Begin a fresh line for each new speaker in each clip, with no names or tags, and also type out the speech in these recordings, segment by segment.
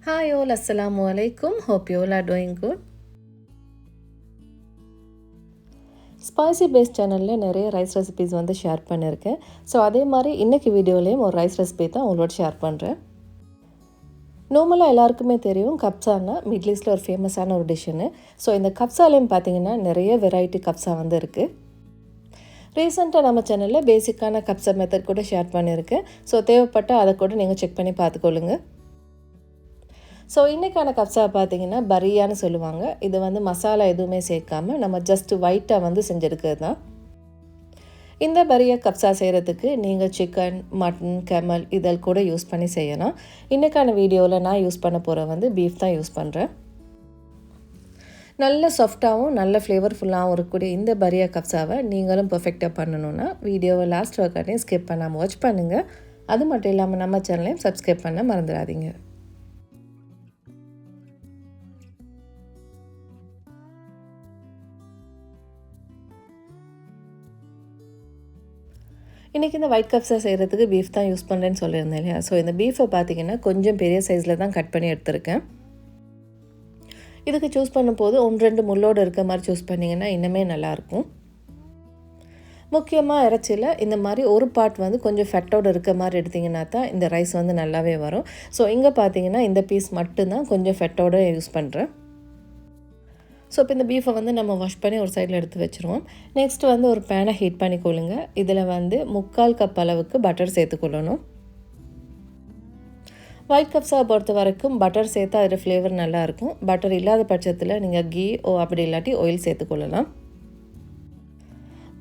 Hi all, assalamu alaikum. Hope you all are doing good. Spicy paste சேனலில் நிறைய rice recipes வந்து share பண்ணியிருக்கேன். So அதே மாதிரி இன்றைக்கி வீடியோலேயும் ஒரு ரைஸ் ரெசிபி தான் உங்களோட ஷேர் பண்ணுறேன். நார்மலாக எல்லாருக்குமே தெரியும் கப்சான்னா மிடில் ஈஸ்டில் ஒரு ஃபேமஸான ஒரு டிஷ்ஷுன்னு. ஸோ இந்த கப்சாலேயும் பார்த்தீங்கன்னா நிறைய வெரைட்டி கப்சா வந்து இருக்குது. ரீசெண்டாக நம்ம சேனலில் பேசிக்கான கப்சா மெத்தட் கூட ஷேர் பண்ணியிருக்கேன். ஸோ தேவைப்பட்டால் அதை கூட நீங்கள் செக் பண்ணி பார்த்துக்கொள்ளுங்க. ஸோ இன்றைக்கான கப்சா பார்த்தீங்கன்னா பரியான்னு சொல்லுவாங்க. இது வந்து மசாலா எதுவுமே சேர்க்காமல் நம்ம ஜஸ்ட் ஒயிட்டாக வந்து செஞ்செடுக்கிறது தான். இந்த பரியா கப்சா செய்கிறதுக்கு நீங்கள் சிக்கன், மட்டன், கெமல் இதெல் கூட யூஸ் பண்ணி செய்யலாம். இன்றைக்கான வீடியோவில் நான் யூஸ் பண்ண போகிற வந்து பீஃப் தான் யூஸ் பண்ணுறேன். நல்ல சாஃப்டாகவும் நல்ல ஃப்ளேவர்ஃபுல்லாகவும் இருக்கக்கூடிய இந்த பரியா கப்சாவை நீங்களும் பர்ஃபெக்டாக பண்ணணுன்னா வீடியோவை லாஸ்ட் வரைக்கும் ஸ்கிப் பண்ணாமல் வாட்ச் பண்ணுங்கள். அது மட்டும் இல்லாமல் நம்ம சேனலையும் சப்ஸ்கிரைப் பண்ண மறந்துடாதீங்க. இன்றைக்கி இந்த ஒயிட் கப்ஸை செய்கிறதுக்கு பீஃப் தான் யூஸ் பண்ணுறேன்னு சொல்லியிருந்தேன் இல்லையா. ஸோ இந்த பீஃபை பார்த்திங்கன்னா கொஞ்சம் பெரிய சைஸில் தான் கட் பண்ணி எடுத்திருக்கேன். இதுக்கு சூஸ் பண்ணும்போது 1-2 முள்ளோடு இருக்க மாதிரி சூஸ் பண்ணிங்கன்னா இன்னுமே நல்லாயிருக்கும். முக்கியமாக இறைச்சியில் இந்த மாதிரி ஒரு பார்ட் வந்து கொஞ்சம் ஃபெட்டோடு இருக்க மாதிரி எடுத்திங்கன்னா தான் இந்த ரைஸ் வந்து நல்லாவே வரும். ஸோ இங்கே பார்த்திங்கன்னா இந்த பீஸ் மட்டும்தான் கொஞ்சம் ஃபெட்டோடு யூஸ் பண்ணுறேன். ஸோ இப்போ இந்த பீஃபை வந்து நம்ம வாஷ் பண்ணி ஒரு சைடில் எடுத்து வச்சுருவோம். நெக்ஸ்ட் வந்து ஒரு பேனை ஹீட் பண்ணிக்கொள்ளுங்க. இதில் வந்து 3/4 கப் அளவுக்கு பட்டர் சேர்த்துக்கொள்ளணும். ஒயிட் கப்ஸாக பொறுத்த வரைக்கும் பட்டர் சேர்த்தா அதில் ஃப்ளேவர் நல்லாயிருக்கும். பட்டர் இல்லாத பட்சத்தில் நீங்கள் கீ அப்படி இல்லாட்டி ஆயில் சேர்த்துக்கொள்ளலாம்.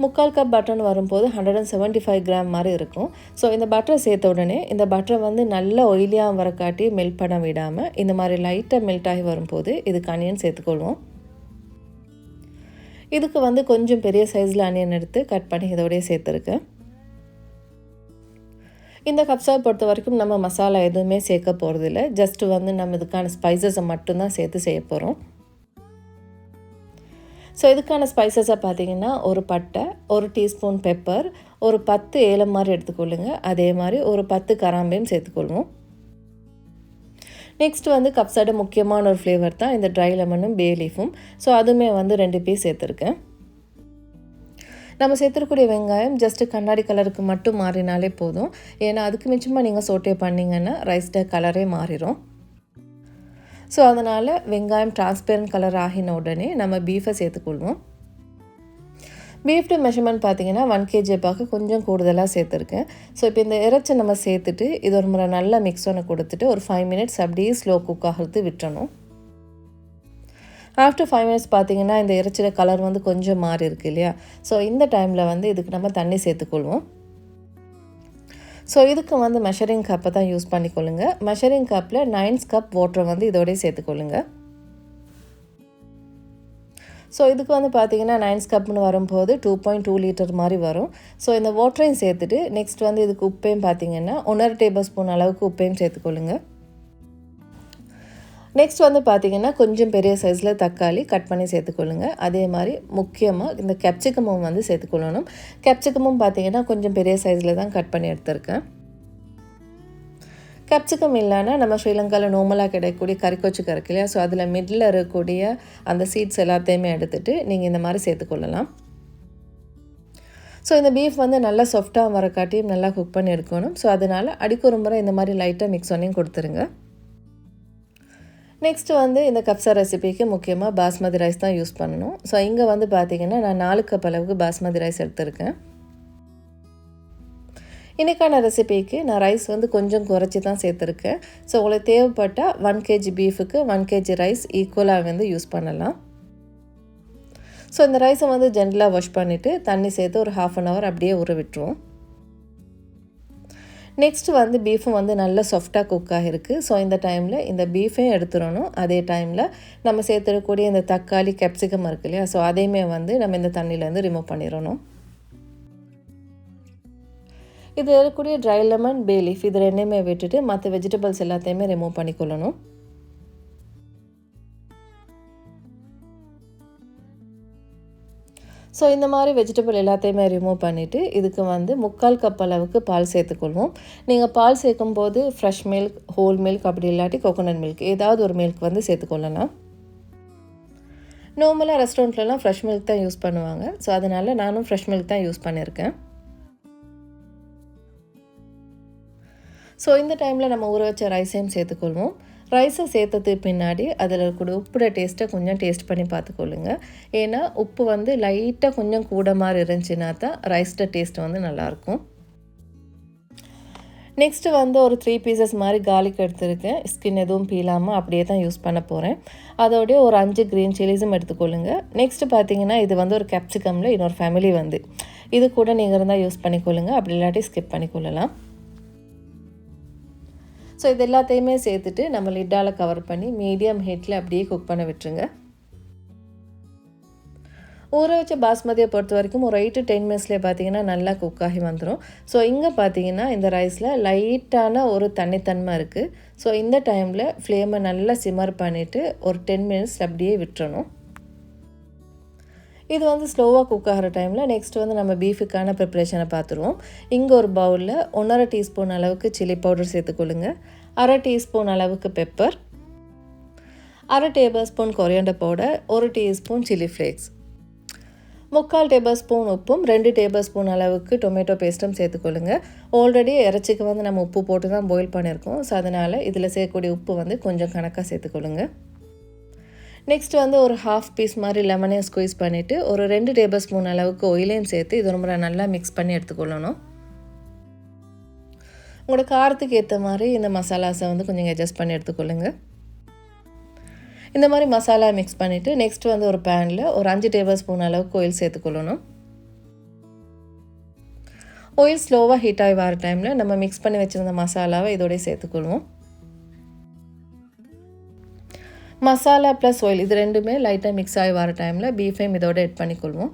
3/4 கப் பட்டர்னு வரும்போது 175 கிராம் மாதிரி இருக்கும். ஸோ இந்த பட்டரை சேர்த்த உடனே இந்த பட்டரை வந்து நல்ல ஆயிலியாக வரக்காட்டி மெல்ட் பண்ண விடாமல் இந்த மாதிரி லைட்டாக மெல்ட் ஆகி வரும்போது இதுக்கு அனியன் சேர்த்துக்கொள்வோம். இதுக்கு வந்து கொஞ்சம் பெரிய சைஸில் அனியன் எடுத்து கட் பண்ணி இதோடய சேர்த்துருக்கேன். இந்த கப்ஸாவை பொறுத்த வரைக்கும் நம்ம மசாலா எதுவுமே சேர்க்க போகிறதில்ல. ஜஸ்ட்டு வந்து நம்ம இதுக்கான ஸ்பைசஸை மட்டும்தான் சேர்த்து செய்ய போகிறோம். ஸோ இதுக்கான ஸ்பைசஸை பார்த்திங்கன்னா ஒரு பட்டை, 1 டீஸ்பூன் பெப்பர், ஒரு 10 ஏலம் மாதிரி எடுத்துக்கொள்ளுங்க. அதே மாதிரி ஒரு 10 கராம்பையும் சேர்த்துக்கொள்வோம். நெக்ஸ்ட் வந்து கப்ஸாட முக்கியமான ஒரு ஃப்ளேவர் தான் இந்த ட்ரை லெமனும் பே லீஃபும். ஸோ அதுவுமே வந்து 2 பீஸ் சேர்த்துருக்கேன். நம்ம சேர்த்துருக்கூடிய வெங்காயம் ஜஸ்ட்டு கண்ணாடி கலருக்கு மட்டும் மாறினாலே போதும். ஏன்னா அதுக்கு மிச்சமாக நீங்கள் சோட்டே பண்ணிங்கன்னா ரைஸ்ட கலரே மாறிடும். ஸோ அதனால் வெங்காயம் டிரான்ஸ்பேரண்ட் கலர் ஆகின உடனே நம்ம பீஃபை சேர்த்துக்கொள்வோம். பீஃப்டு மெஷர்மெண்ட் பார்த்திங்கன்னா 1 kg பார்க்க கொஞ்சம் கூடுதலாக சேர்த்துருக்கேன். ஸோ இப்போ இந்த இறைச்சி நம்ம சேர்த்துட்டு இது ஒரு முறை நல்லா மிக்ஸ் பண்ண கொடுத்துட்டு ஒரு 5 மினிட்ஸ் அப்படியே ஸ்லோ குக் ஆகிறது விட்டுறணும். ஆஃப்டர் 5 மினிட்ஸ் பார்த்திங்கன்னா இந்த இறைச்சியோட கலர் வந்து கொஞ்சம் மாறி இருக்கு இல்லையா. ஸோ இந்த டைமில் வந்து இதுக்கு நம்ம தண்ணி சேர்த்துக்கொள்வோம். ஸோ இதுக்கு வந்து மெஷரிங் கப்பை தான் யூஸ் பண்ணிக்கொள்ளுங்க. மெஷரிங் கப்பில் 9 கப் வாட்டரை வந்து இதோடய சேர்த்துக்கொள்ளுங்க. ஸோ இதுக்கு வந்து பார்த்திங்கன்னா 9 கப்னு வரும்போது 2.2 லிட்டர் மாதிரி வரும். ஸோ இந்த வாட்டரையும் சேர்த்துட்டு நெக்ஸ்ட் வந்து இதுக்கு உப்பையும் பார்த்திங்கன்னா 1.5 டேபிள்ஸ்பூன் அளவுக்கு உப்பையும் சேர்த்துக்கொள்ளுங்க. நெக்ஸ்ட் வந்து பார்த்திங்கன்னா கொஞ்சம் பெரிய சைஸில் தக்காளி கட் பண்ணி சேர்த்துக்கொள்ளுங்க. அதே மாதிரி முக்கியமாக இந்த கேப்சிகமும் வந்து சேர்த்துக்கொள்ளணும். கேப்சிகமும் பார்த்திங்கன்னா கொஞ்சம் பெரிய சைஸில் தான் கட் பண்ணி எடுத்திருக்கேன். கேப்சிகம் இல்லைன்னா நம்ம ஸ்ரீலங்காவில் நார்மலாக கிடைக்கக்கூடிய கறிக்கொச்சு கருக்கு இல்லையா. ஸோ அதில் மிடில் இருக்கக்கூடிய அந்த சீட்ஸ் எல்லாத்தையுமே எடுத்துகிட்டு நீங்கள் இந்த மாதிரி சேர்த்துக்கொள்ளலாம். ஸோ இந்த பீஃப் வந்து நல்லா சாஃப்டாக வரக்காட்டியும் நல்லா குக் பண்ணி எடுக்கணும். ஸோ அதனால் அடிக்க ஒரு முறை இந்த மாதிரி லைட்டாக மிக்ஸ் பண்ணியும் கொடுத்துருங்க. நெக்ஸ்ட்டு வந்து இந்த கப்சா ரெசிபிக்கு முக்கியமாக பாஸ்மதி ரைஸ் தான் யூஸ் பண்ணணும். ஸோ இங்கே வந்து பார்த்திங்கன்னா நான் 4 கப் அளவுக்கு பாஸ்மதி ரைஸ் எடுத்திருக்கேன். இன்றைக்கான ரெசிபிக்கு நான் ரைஸ் வந்து கொஞ்சம் குறைச்சி தான் சேர்த்துருக்கேன். ஸோ உங்களுக்கு தேவைப்பட்டால் 1 kg பீஃபுக்கு 1 kg ரைஸ் ஈக்குவலாக வந்து யூஸ் பண்ணலாம். ஸோ இந்த ரைஸை வந்து ஜென்டலாக வாஷ் பண்ணிவிட்டு தண்ணி சேர்த்து ஒரு 1/2 hour அப்படியே ஊற விட்டுருவோம். நெக்ஸ்ட் வந்து பீஃபும் வந்து நல்லா சாஃப்டாக குக் ஆகிருக்கு. ஸோ இந்த டைமில் இந்த பீஃபையும் எடுத்துடணும். அதே டைமில் நம்ம சேர்த்துடக்கூடிய இந்த தக்காளி கேப்சிகம் இருக்கு இல்லையா. ஸோ அதையுமே வந்து நம்ம இந்த தண்ணியிலேருந்து ரிமூவ் பண்ணிடணும். இது இருக்கக்கூடிய ட்ரை லெமன், பே லீஃப் இது ரெண்டையுமே விட்டுட்டு மற்ற வெஜிடபிள்ஸ் எல்லாத்தையுமே ரிமூவ் பண்ணிக்கொள்ளணும். ஸோ ஸோ இந்த மாதிரி வெஜிடபிள் எல்லாத்தையுமே ரிமூவ் பண்ணிவிட்டு இதுக்கு வந்து 3/4 கப் அளவுக்கு பால் சேர்த்துக்கொள்வோம். நீங்கள் பால் சேர்க்கும்போது ஃப்ரெஷ் மில்க், ஹோல் மில்க் அப்படி இல்லாட்டி கோகோனட் மில்க் ஏதாவது ஒரு மில்க் வந்து சேர்த்துக்கொள்ளலாம். நார்மலாக ரெஸ்டாரண்ட்லலாம் ஃப்ரெஷ் மில்க் தான் யூஸ் பண்ணுவாங்க. ஸோ அதனால் நானும் ஃப்ரெஷ் மில்க் தான் யூஸ் பண்ணியிருக்கேன். ஸோ இந்த டைமில் நம்ம ஊற வச்ச ரைஸையும் சேர்த்துக்கொள்வோம். ரைஸை சேர்த்ததுக்கு பின்னாடி அதில் கூட உப்போட டேஸ்ட்டை கொஞ்சம் டேஸ்ட் பண்ணி பார்த்துக்கொள்ளுங்க. ஏன்னா உப்பு வந்து லைட்டாக கொஞ்சம் கூட மாதிரி இருந்துச்சுன்னா தான் ரைஸோட டேஸ்ட் வந்து நல்லாயிருக்கும். நெக்ஸ்ட்டு வந்து ஒரு 3 பீசஸ் மாதிரி கார்லிக் எடுத்துருக்கேன். ஸ்கின் எதுவும் பீலாமல் அப்படியே தான் யூஸ் பண்ண போகிறேன். அதோடய ஒரு 5 க்ரீன் சில்லிஸும் எடுத்துக்கொள்ளுங்க. நெக்ஸ்ட்டு பார்த்தீங்கன்னா இது வந்து ஒரு கேப்சிகமில் இன்னொரு ஃபேமிலி வந்து இது கூட நீங்கள் இருந்தால் யூஸ் பண்ணிக்கொள்ளுங்க. அப்படி இல்லாட்டி ஸ்கிப் பண்ணிக்கொள்ளலாம். ஸோ இது எல்லாத்தையுமே சேர்த்துட்டு நம்ம லிட்டால் கவர் பண்ணி மீடியம் ஹீட்டில் அப்படியே குக் பண்ண விட்டுருங்க. ஊற வச்ச பாஸ்மதியை பொறுத்த வரைக்கும் ஒரு 8 to 10 மினிட்ஸ்லேயே பார்த்தீங்கன்னா நல்லா குக் ஆகி வந்துடும். ஸோ இங்கே பார்த்தீங்கன்னா இந்த ரைஸில் லைட்டான ஒரு தண்ணித்தன்மை இருக்குது. ஸோ இந்த டைமில் ஃப்ளேமை நல்லா சிம்மர் பண்ணிவிட்டு ஒரு 10 மினிட்ஸ் அப்படியே விட்டுறணும். இது வந்து ஸ்லோவாக குக் ஆகிற டைமில் நெக்ஸ்ட் வந்து நம்ம பீஃபுக்கான ப்ரிப்ரேஷனை பார்த்துருவோம். இங்கே ஒரு பவுலில் 1/2 டீஸ்பூன் அளவுக்கு சில்லி பவுடர் சேர்த்துக்கொள்ளுங்க. 1/2 டீஸ்பூன் அளவுக்கு pepper, 1/2 tablespoon coriander powder, 1 teaspoon chilli flakes, 3/4 tablespoon உப்பும் 2 டேபிள்ஸ்பூன் அளவுக்கு டொமேட்டோ பேஸ்ட்டும் சேர்த்துக்கொள்ளுங்க. ஆல்ரெடி இறைச்சிக்கு வந்து நம்ம உப்பு போட்டு தான் பாயில் பண்ணியிருக்கோம். ஸோ அதனால் இதில் சேர்க்கக்கூடிய உப்பு வந்து கொஞ்சம் கணக்காக சேர்த்துக்கொள்ளுங்க. நெக்ஸ்ட் வந்து ஒரு 1/2 பீஸ் மாதிரி லெமனையும் ஸ்குவீஸ் பண்ணிவிட்டு ஒரு 2 டேபிள்ஸ்பூன் அளவுக்கு ஆயிலையும் சேர்த்து இது ரொம்ப நல்லா மிக்ஸ் பண்ணி எடுத்துக்கொள்ளணும். உங்களோட காரத்துக்கு ஏற்ற மாதிரி இந்த மசாலாஸை வந்து கொஞ்சம் அட்ஜஸ்ட் பண்ணி எடுத்துக்கொள்ளுங்க. இந்த மாதிரி மசாலா மிக்ஸ் பண்ணிவிட்டு நெக்ஸ்ட் வந்து ஒரு பேனில் ஒரு 5 டேபிள்ஸ்பூன் அளவுக்கு ஆயில் சேர்த்துக்கொள்ளணும். ஆயில் ஸ்லோவாக ஹீட் ஆகி வர டைமில் நம்ம மிக்ஸ் பண்ணி வச்சுருந்த மசாலாவை இதோடய சேர்த்துக்கொள்வோம். மசாலா ப்ளஸ் ஆயில் இது ரெண்டுமே லைட்டாக மிக்ஸ் ஆகி வர டைமில் பீஃபையும் இதோட ஆட் பண்ணிக்கொள்வோம்.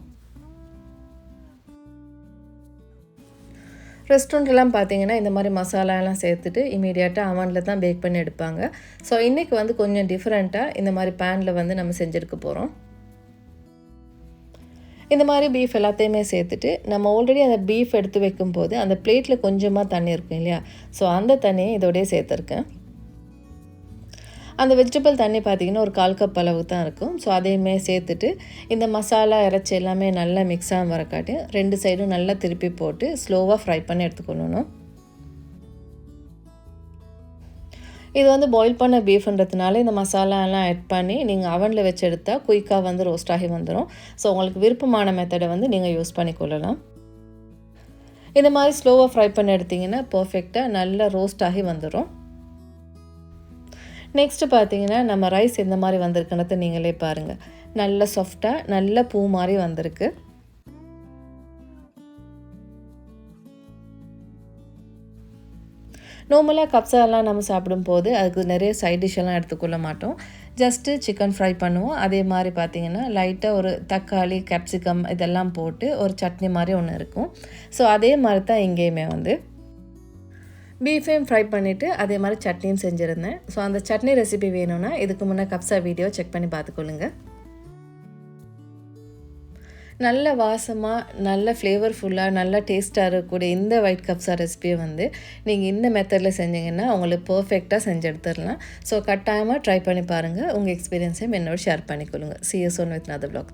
ரெஸ்டாரண்ட்லாம் பார்த்தீங்கன்னா இந்த மாதிரி மசாலாலாம் சேர்த்துட்டு இமீடியட்டாக அவனில் தான் பேக் பண்ணி எடுப்பாங்க. ஸோ இன்றைக்கி வந்து கொஞ்சம் டிஃப்ரெண்ட்டாக இந்த மாதிரி பேனில் வந்து நம்ம செஞ்சுருக்க போகிறோம். இந்த மாதிரி பீஃப் எல்லாத்தையுமே சேர்த்துட்டு நம்ம ஆல்ரெடி அந்த பீஃப் எடுத்து வைக்கும்போது அந்த பிளேட்டில் கொஞ்சமாக தண்ணி இருக்கும் இல்லையா, ஸோ அந்த தண்ணியை இதோடய சேர்த்துருக்கேன். அந்த வெஜிடபிள் தண்ணி பார்த்திங்கன்னா ஒரு 1/4 கப் அளவு தான் இருக்கும். ஸோ அதையுமே சேர்த்துட்டு இந்த மசாலா இறைச்சி எல்லாமே நல்லா மிக்ஸ் ஆக வரக்காட்டி 2 சைடும் நல்லா திருப்பி போட்டு ஸ்லோவாக ஃப்ரை பண்ணி எடுத்துக்கொள்ளணும். இது வந்து பாயில் பண்ண பீஃப்ன்றதுனால இந்த மசாலாலாம் ஆட் பண்ணி நீங்கள் அவனில் வச்சு எடுத்தால் குயிக்காக வந்து ரோஸ்ட் ஆகி வந்துடும். ஸோ உங்களுக்கு விருப்பமான மெத்தடை வந்து நீங்கள் யூஸ் பண்ணிக்கொள்ளலாம். இந்த மாதிரி ஸ்லோவாக ஃப்ரை பண்ணி எடுத்திங்கன்னா பர்ஃபெக்டாக நல்லா ரோஸ்ட் ஆகி வந்துடும். நெக்ஸ்ட்டு பார்த்தீங்கன்னா நம்ம ரைஸ் எந்த மாதிரி வந்திருக்குன்றத நீங்களே பாருங்கள். நல்ல சாஃப்டாக நல்ல பூ மாதிரி வந்திருக்கு. நார்மலாக கப்ஸாலாம் நம்ம சாப்பிடும்போது அதுக்கு நிறைய சைட் டிஷ்ஷெல்லாம் எடுத்துக்கொள்ள மாட்டோம். ஜஸ்ட்டு சிக்கன் ஃப்ரை பண்ணுவோம். அதே மாதிரி பார்த்திங்கன்னா லைட்டாக ஒரு தக்காளி, கேப்சிகம் இதெல்லாம் போட்டு ஒரு சட்னி மாதிரி ஒன்று இருக்கும். ஸோ அதே மாதிரி தான் இங்கேயுமே வந்து பீஃபையும் ஃப்ரை பண்ணிவிட்டு அதே மாதிரி சட்னியும் செஞ்சுருந்தேன். ஸோ அந்த சட்னி ரெசிபி வேணும்னா இதுக்கு முன்னே கப்ஸா வீடியோ செக் பண்ணி பார்த்துக்கொள்ளுங்க. நல்ல வாசமாக நல்ல ஃப்ளேவர்ஃபுல்லாக நல்ல டேஸ்ட்டாக இருக்கக்கூடிய இந்த ஒயிட் கப்ஸா ரெசிபியை வந்து நீங்கள் இந்த மெத்தடில் செஞ்சிங்கன்னா உங்களுக்கு பர்ஃபெக்டாக செஞ்சு எடுத்துடலாம். ஸோ கட்டாயமாக ட்ரை பண்ணி பாருங்கள். உங்கள் எக்ஸ்பீரியன்ஸையும் என்னோட ஷேர் பண்ணிக்கொள்ளுங்க. See you soon with another vlog.